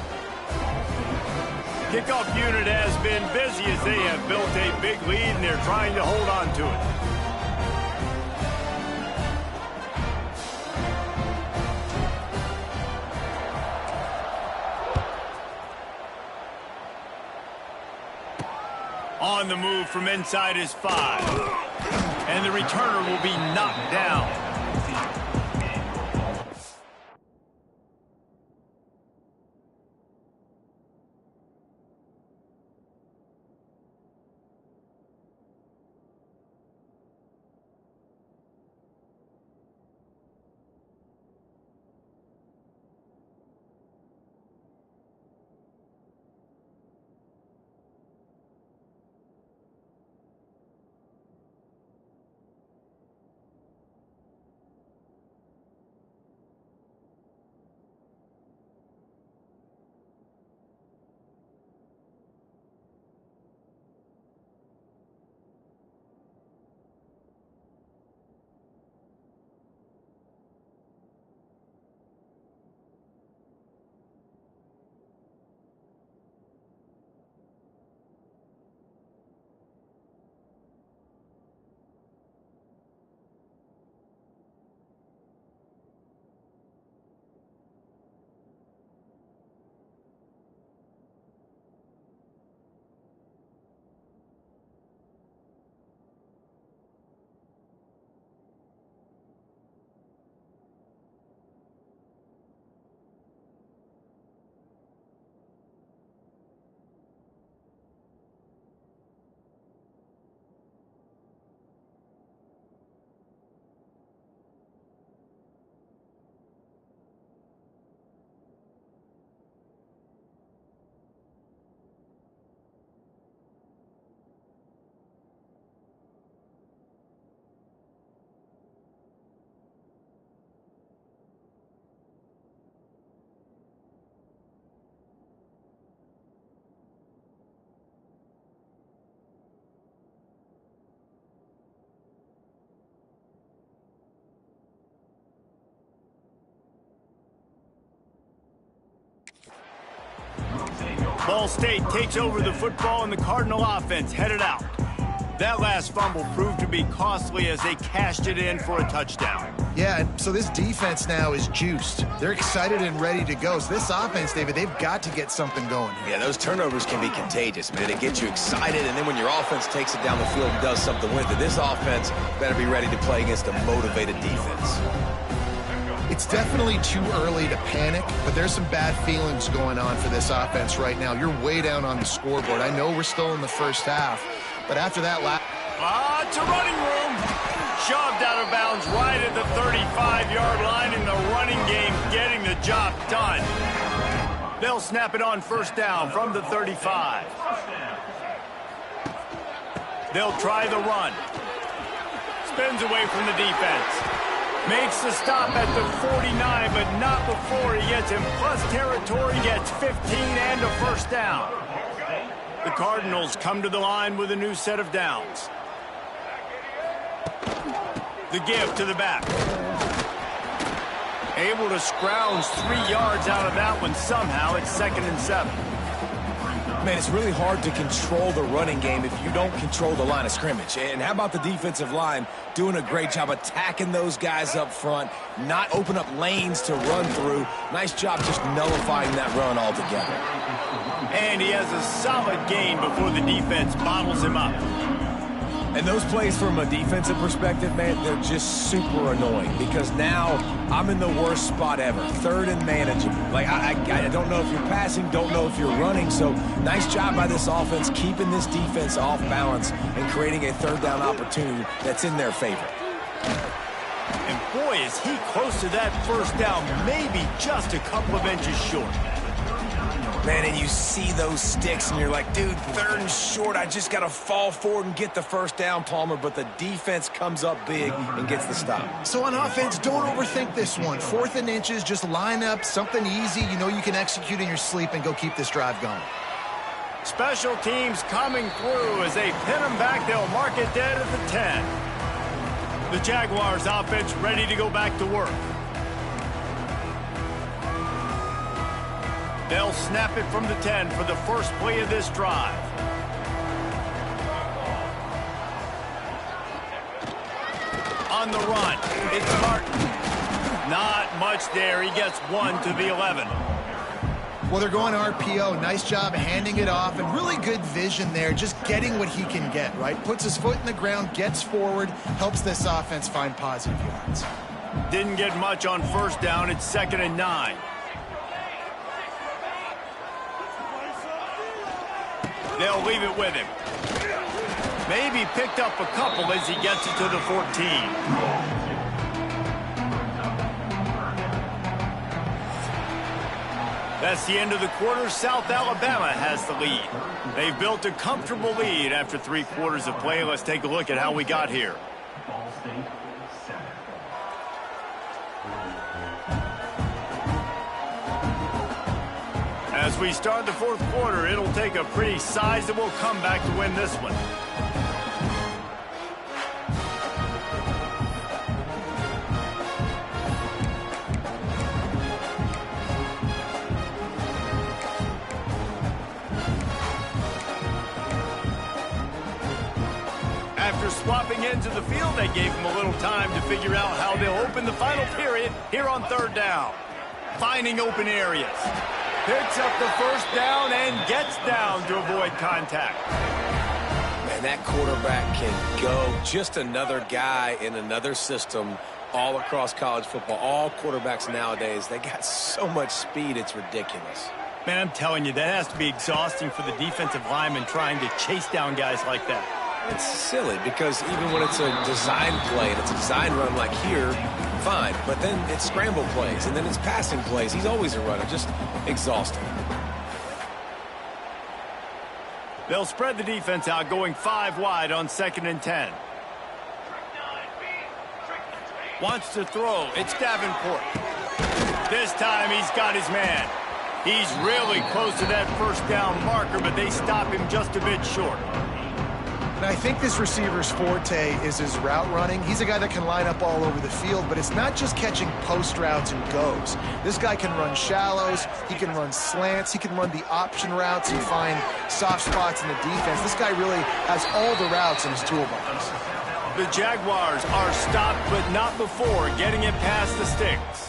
Kickoff unit has been busy as they have built a big lead, and they're trying to hold on to it. On the move from inside his 5. And the returner will be knocked down. Ball State takes over the football, and the Cardinal offense headed out. That last fumble proved to be costly as they cashed it in for a touchdown. Yeah, and so this defense now is juiced. They're excited and ready to go. So this offense, David, they've got to get something going here. Yeah, those turnovers can be contagious, man. It gets you excited, and then when your offense takes it down the field and does something with it, this offense better be ready to play against a motivated defense. It's definitely too early to panic, but there's some bad feelings going on for this offense right now. You're way down on the scoreboard. I know we're still in the first half, but after that it's a running room. Shoved out of bounds right at the 35-yard line, and the running game getting the job done. They'll snap it on first down from the 35. They'll try the run. Spins away from the defense. Makes the stop at the 49, but not before he gets in plus territory, gets 15 and a first down. The Cardinals come to the line with a new set of downs. The give to the back. Able to scrounge 3 yards out of that one somehow. It's 2nd and 7. Man, it's really hard to control the running game if you don't control the line of scrimmage. And how about the defensive line doing a great job attacking those guys up front, not open up lanes to run through. Nice job just nullifying that run altogether. And he has a solid gain before the defense bottles him up. And those plays from a defensive perspective, man, they're just super annoying because now I'm in the worst spot ever. 3rd and manageable. Like, I don't know if you're passing, don't know if you're running. So nice job by this offense keeping this defense off balance and creating a 3rd down opportunity that's in their favor. And boy, is he close to that first down, maybe just a couple of inches short. Man, and you see those sticks, and you're like, dude, 3rd and short, I just got to fall forward and get the first down, Palmer, but the defense comes up big and gets the stop. So on offense, don't overthink this one. 4th and inches, just line up something easy you know you can execute in your sleep and go keep this drive going. Special teams coming through as they pin them back. They'll mark it dead at the 10. The Jaguars offense ready to go back to work. They'll snap it from the 10 for the first play of this drive. On the run, it's Martin. Not much there. He gets 1 to the 11. Well, they're going RPO. Nice job handing it off, and really good vision there, just getting what he can get, right? Puts his foot in the ground, gets forward, helps this offense find positive yards. Didn't get much on first down. It's 2nd and 9. They'll leave it with him. Maybe picked up a couple as he gets it to the 14. That's the end of the quarter. South Alabama has the lead. They've built a comfortable lead after 3 quarters of play. Let's take a look at how we got here. Ball State 7. As we start the 4th quarter, it'll take a pretty sizable comeback to win this one. After swapping ends of the field, they gave him a little time to figure out how they'll open the final period here on 3rd down. Finding open areas. Picks up the first down and gets down to avoid contact. Man, that quarterback can go. Just another guy in another system all across college football. All quarterbacks nowadays, they got so much speed, it's ridiculous. Man, I'm telling you, that has to be exhausting for the defensive lineman trying to chase down guys like that. It's silly because even when it's a design play and it's a design run like here, fine. But then it's scramble plays and then it's passing plays. He's always a runner. Just exhausting. They'll spread the defense out, going 5 wide on 2nd and 10. Wants to throw. It's Davenport. This time he's got his man. He's really close to that first down marker, but they stop him just a bit short. And I think this receiver's forte is his route running. He's a guy that can line up all over the field, but it's not just catching post routes and goes. This guy can run shallows, he can run slants, he can run the option routes and find soft spots in the defense. This guy really has all the routes in his toolbox. The Jaguars are stopped, but not before getting it past the sticks.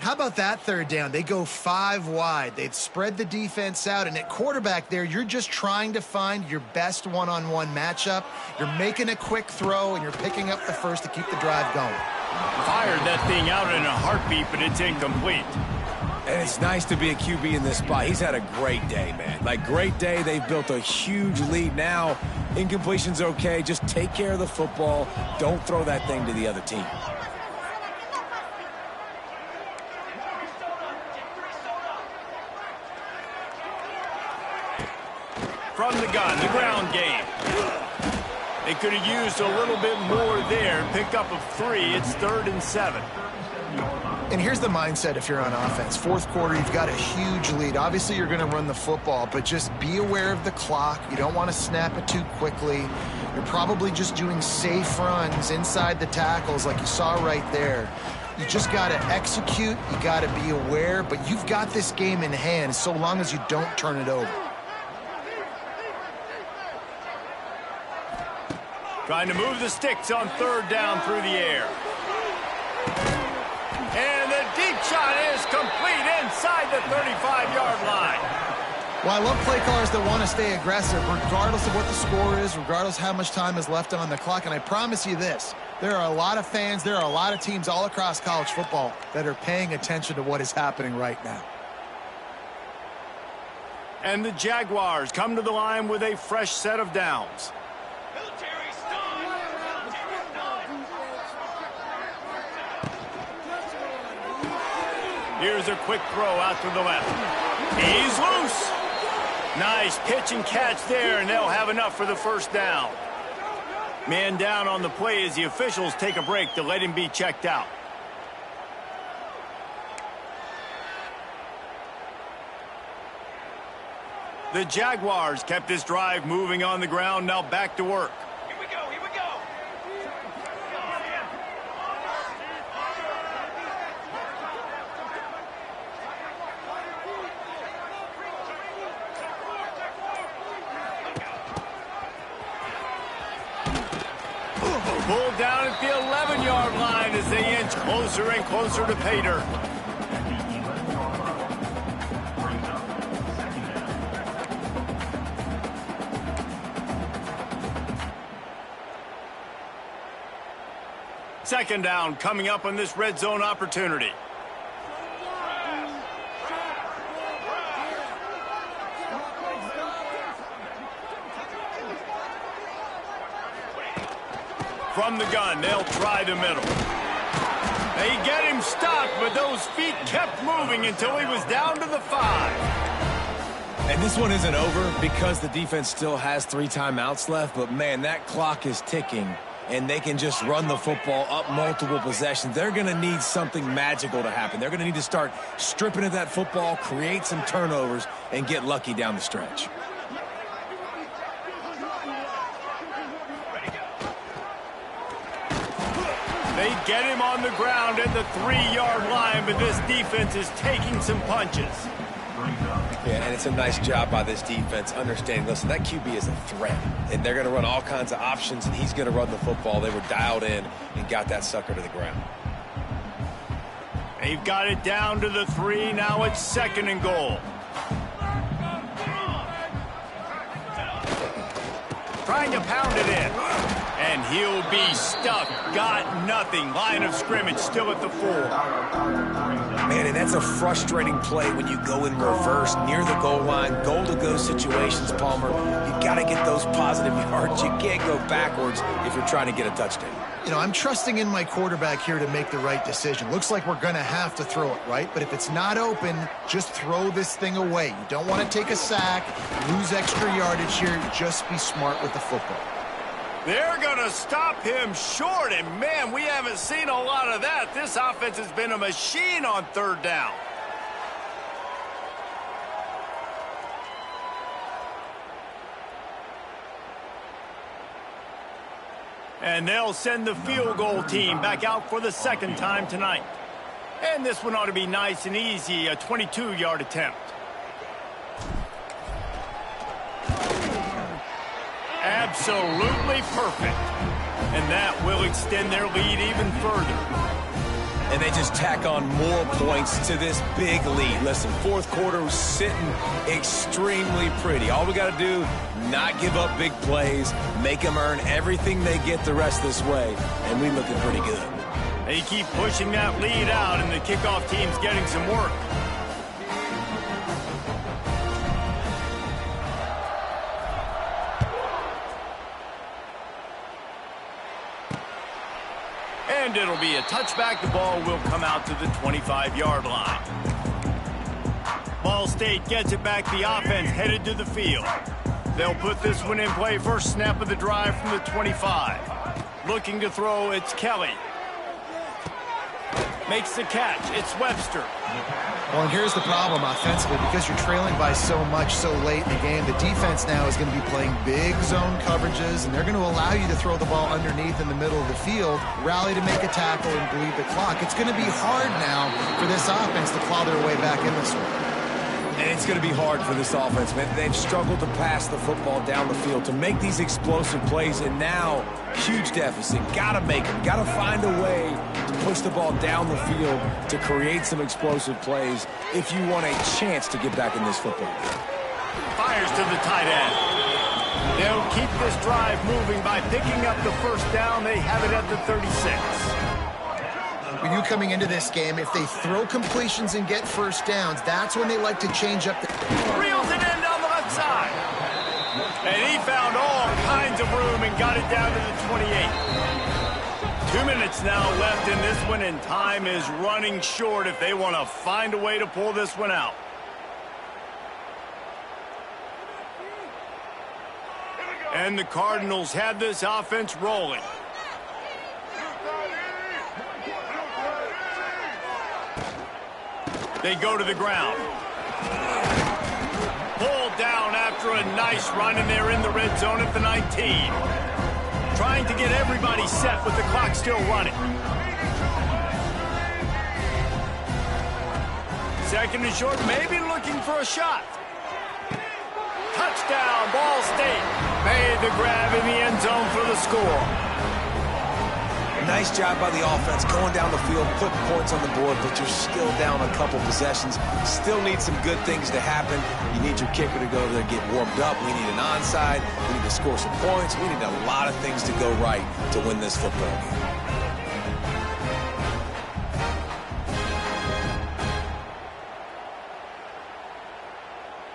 How about that third down? They go 5 wide. They've spread the defense out, and at quarterback there, you're just trying to find your best one-on-one matchup. You're making a quick throw, and you're picking up the first to keep the drive going. Fired that thing out in a heartbeat, but it's incomplete. And it's nice to be a QB in this spot. He's had a great day, man. Like, great day. They've built a huge lead. Now, incompletion's okay. Just take care of the football. Don't throw that thing to the other team. From the gun, the ground game. They could have used a little bit more there. Pick up of 3. It's 3rd and 7. And here's the mindset if you're on offense. Fourth quarter, you've got a huge lead. Obviously, you're going to run the football, but just be aware of the clock. You don't want to snap it too quickly. You're probably just doing safe runs inside the tackles like you saw right there. You just got to execute. You got to be aware, but you've got this game in hand so long as you don't turn it over. Trying to move the sticks on 3rd down through the air. And the deep shot is complete inside the 35-yard line. Well, I love play callers that want to stay aggressive regardless of what the score is, regardless how much time is left on the clock. And I promise you this, there are a lot of fans, there are a lot of teams all across college football that are paying attention to what is happening right now. And the Jaguars come to the line with a fresh set of downs. Here's a quick throw out to the left. He's loose. Nice pitch and catch there, and they'll have enough for the first down. Man down on the play as the officials take a break to let him be checked out. The Jaguars kept this drive moving on the ground, now back to work. Here we go, here we go. Pulled down at the 11-yard line as they inch closer and closer to pay dirt. Second down coming up on this red zone opportunity. From the gun, they'll try the middle. They get him stopped, but those feet kept moving until he was down to the 5. And this one isn't over because the defense still has 3 timeouts left, but man, that clock is ticking, and they can just run the football up multiple possessions. They're going to need something magical to happen. They're going to need to start stripping at that football, create some turnovers, and get lucky down the stretch. They get him on the ground at the 3-yard line, but this defense is taking some punches. Yeah, and it's a nice job by this defense understanding, listen, that QB is a threat, and they're going to run all kinds of options, and he's going to run the football. They were dialed in and got that sucker to the ground. They've got it down to the 3. Now it's 2nd and goal. Trying to pound it in. And he'll be stuck. Got nothing. Line of scrimmage still at the 4. Man, and that's a frustrating play when you go in reverse near the goal line, goal-to-go situations, Palmer. You got to get those positive yards. You can't go backwards if you're trying to get a touchdown. You know, I'm trusting in my quarterback here to make the right decision. Looks like we're going to have to throw it, right? But if it's not open, just throw this thing away. You don't want to take a sack, lose extra yardage here. Just be smart with the football. They're going to stop him short, and man, we haven't seen a lot of that. This offense has been a machine on 3rd down. And they'll send the field goal team back out for the 2nd time tonight. And this one ought to be nice and easy, a 22-yard attempt. Absolutely perfect. And that will extend their lead even further. and they just tack on more points to this big lead. Listen, fourth quarter was sitting extremely pretty. All we got to do, not give up big plays, make them earn everything they get the rest of this way, and we looking pretty good. They keep pushing that lead out, and the kickoff team's getting some work. And it'll be a touchback. The ball will come out to the 25-yard line. Ball State gets it back. The offense headed to the field. They'll put this one in play. First snap of the drive from the 25. Looking to throw, it's Kelly. Makes the catch. It's Webster. Well, and here's the problem offensively. Because you're trailing by so much so late in the game, the defense now is going to be playing big zone coverages, and they're going to allow you to throw the ball underneath in the middle of the field, rally to make a tackle, and bleed the clock. It's going to be hard now for this offense to claw their way back in this one. And it's going to be hard for this offense, man. They've struggled to pass the football down the field, to make these explosive plays, and now, huge deficit. Got to make them. Got to find a way to push the ball down the field to create some explosive plays if you want a chance to get back in this football game. Fires to the tight end. They'll keep this drive moving by picking up the first down. They have it at the 36. We knew coming into this game, if they throw completions and get first downs, that's when they like to change up the... Reels it in down the left side. And he found all kinds of room and got it down to the 28. 2 minutes now left in this one, and time is running short if they want to find a way to pull this one out. And the Cardinals have this offense rolling. They go to the ground. Pulled down after a nice run, and they're in the red zone at the 19. Trying to get everybody set with the clock still running. Second and short, maybe looking for a shot. Touchdown, Ball State. Made the grab in the end zone for the score. Nice job by the offense going down the field, putting points on the board, but you're still down a couple possessions. Still need some good things to happen. You need your kicker to go there, get warmed up. We need an onside. We need to score some points. We need a lot of things to go right to win this football game.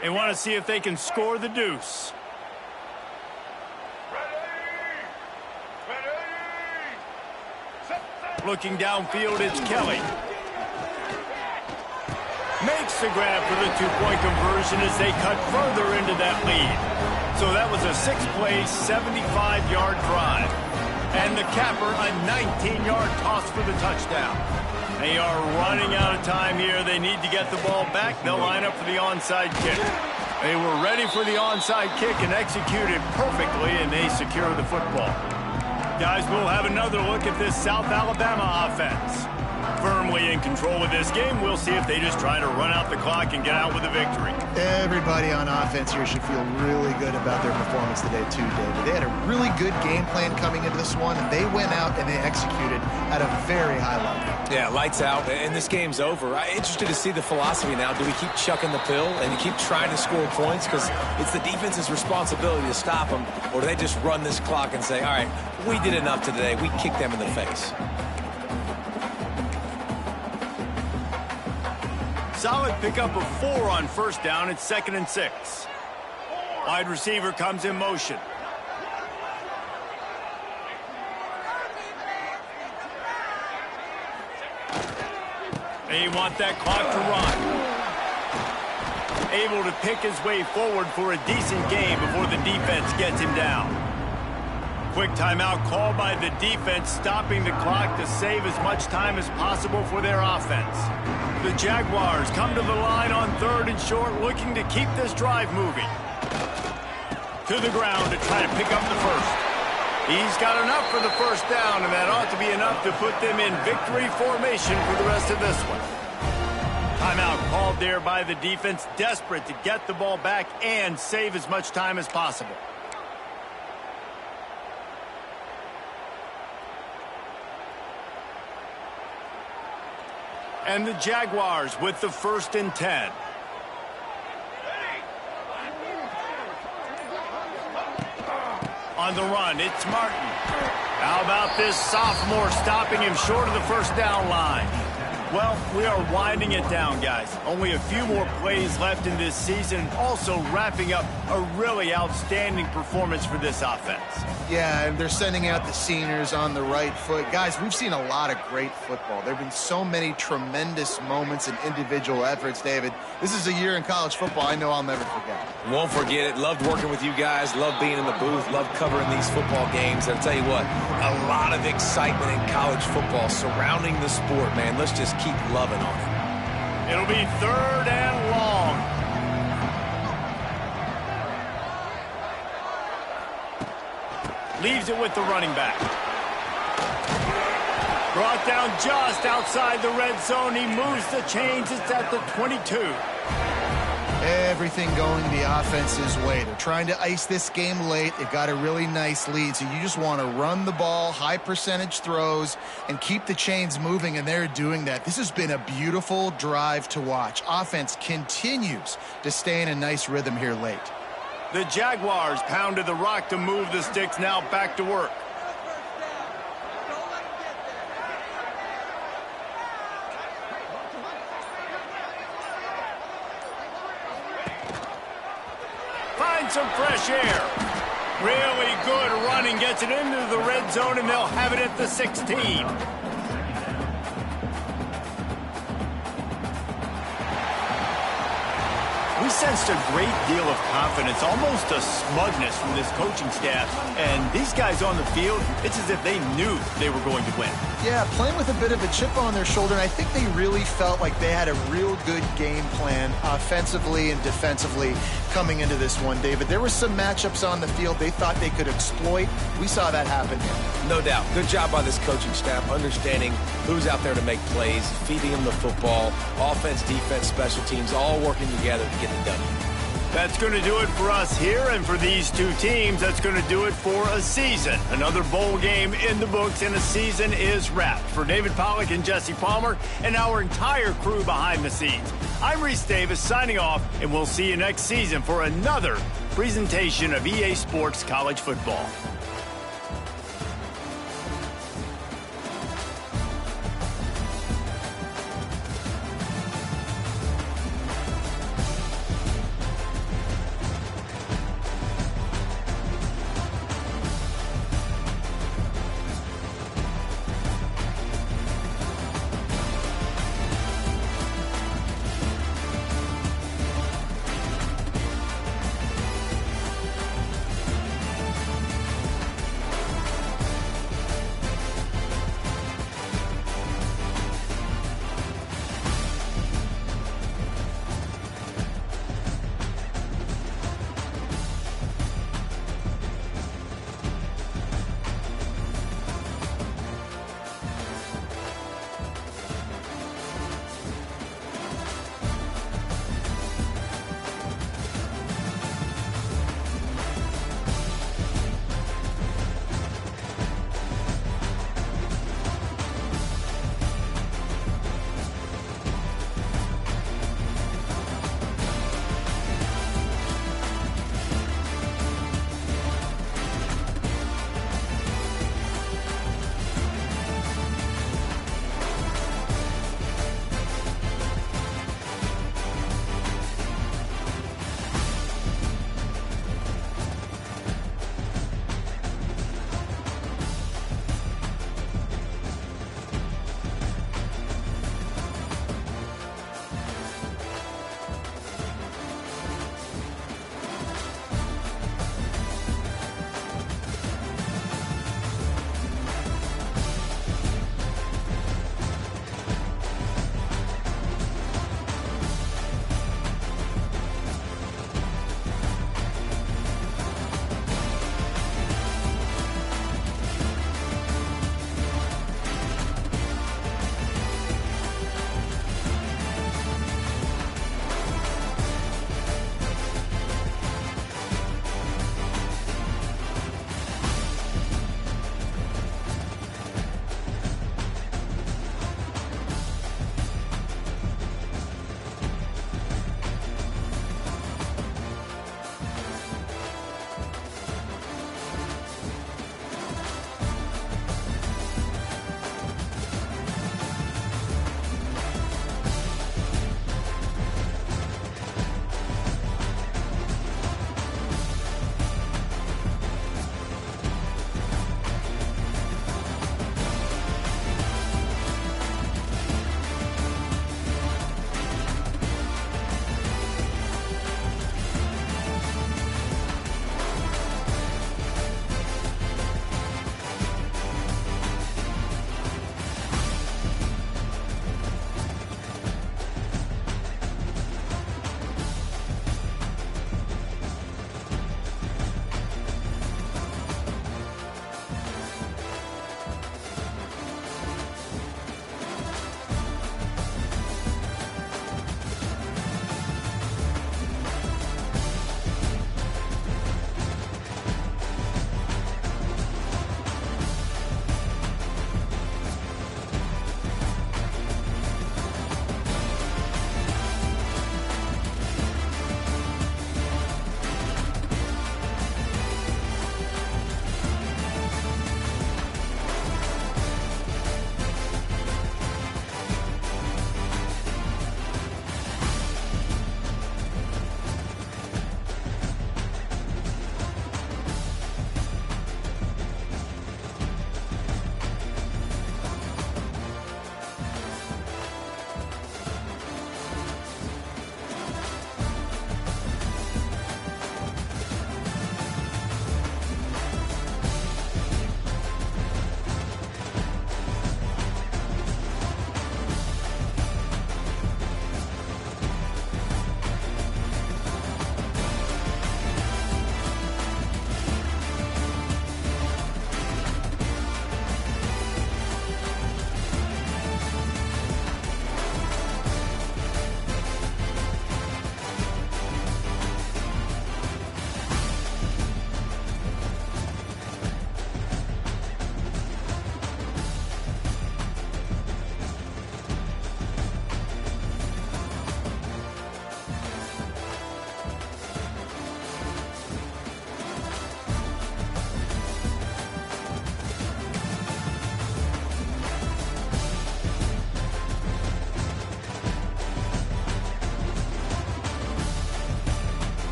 They want to see if they can score the deuce. Looking downfield, it's Kelly. Makes the grab for the two-point conversion as they cut further into that lead. So that was a 6-play, 75-yard drive. And the capper, a 19-yard toss for the touchdown. They are running out of time here. They need to get the ball back. They'll line up for the onside kick. They were ready for the onside kick and executed perfectly, and they secure the football. Guys, we'll have another look at this South Alabama offense. Firmly in control of this game. We'll see if they just try to run out the clock and get out with a victory. Everybody on offense here should feel really good about their performance today, too, David. They had a really good game plan coming into this one, and they went out and they executed at a very high level. Yeah, lights out, and this game's over. I'm interested to see the philosophy now. Do we keep chucking the pill and keep trying to score points because it's the defense's responsibility to stop them, or do they just run this clock and say, all right, we did enough today. We kicked them in the face. Solid pickup of 4 on first down. It's 2nd and 6. Wide receiver comes in motion. They want that clock to run. Able to pick his way forward for a decent game before the defense gets him down. Quick timeout called by the defense, stopping the clock to save as much time as possible for their offense. The Jaguars come to the line on 3rd and short, looking to keep this drive moving. To the ground to try to pick up the first. He's got enough for the first down, and that ought to be enough to put them in victory formation for the rest of this one. Timeout called there by the defense, desperate to get the ball back and save as much time as possible. And the Jaguars with the 1st and 10. On the run, it's Martin. How about this sophomore stopping him short of the 1st down line? Well, we are winding it down, guys. Only a few more plays left in this season. Also wrapping up a really outstanding performance for this offense. Yeah, and they're sending out the seniors on the right foot. Guys, we've seen a lot of great football. There have been so many tremendous moments and individual efforts, David. This is a year in college football I know I'll never forget. Won't forget it. Loved working with you guys. Loved being in the booth. Loved covering these football games. I'll tell you what, a lot of excitement in college football surrounding the sport, man. Let's just keep loving on it. It'll be 3rd and long. Leaves it with the running back. Brought down just outside the red zone. He moves the chains. It's at the 22. Everything going the offense's way. They're trying to ice this game late. They've got a really nice lead, so you just want to run the ball, high percentage throws, and keep the chains moving, and they're doing that. This has been a beautiful drive to watch. Offense continues to stay in a nice rhythm here late. The Jaguars pounded the rock to move the sticks, now back to work. Find some fresh air. Really good running, gets it into the red zone, and they'll have it at the 16. We sensed a great deal of confidence, almost a smugness from this coaching staff. And these guys on the field, it's as if they knew they were going to win. Yeah, playing with a bit of a chip on their shoulder, and I think they really felt like they had a real good game plan offensively and defensively coming into this one, David. There were some matchups on the field they thought they could exploit. We saw that happen here. No doubt. Good job by this coaching staff, understanding who's out there to make plays, feeding them the football, offense, defense, special teams, all working together to get it done. That's going to do it for us here, and for these two teams, that's going to do it for a season. Another bowl game in the books, and a season is wrapped. For David Pollack and Jesse Palmer and our entire crew behind the scenes, I'm Reese Davis signing off, and we'll see you next season for another presentation of EA Sports College Football.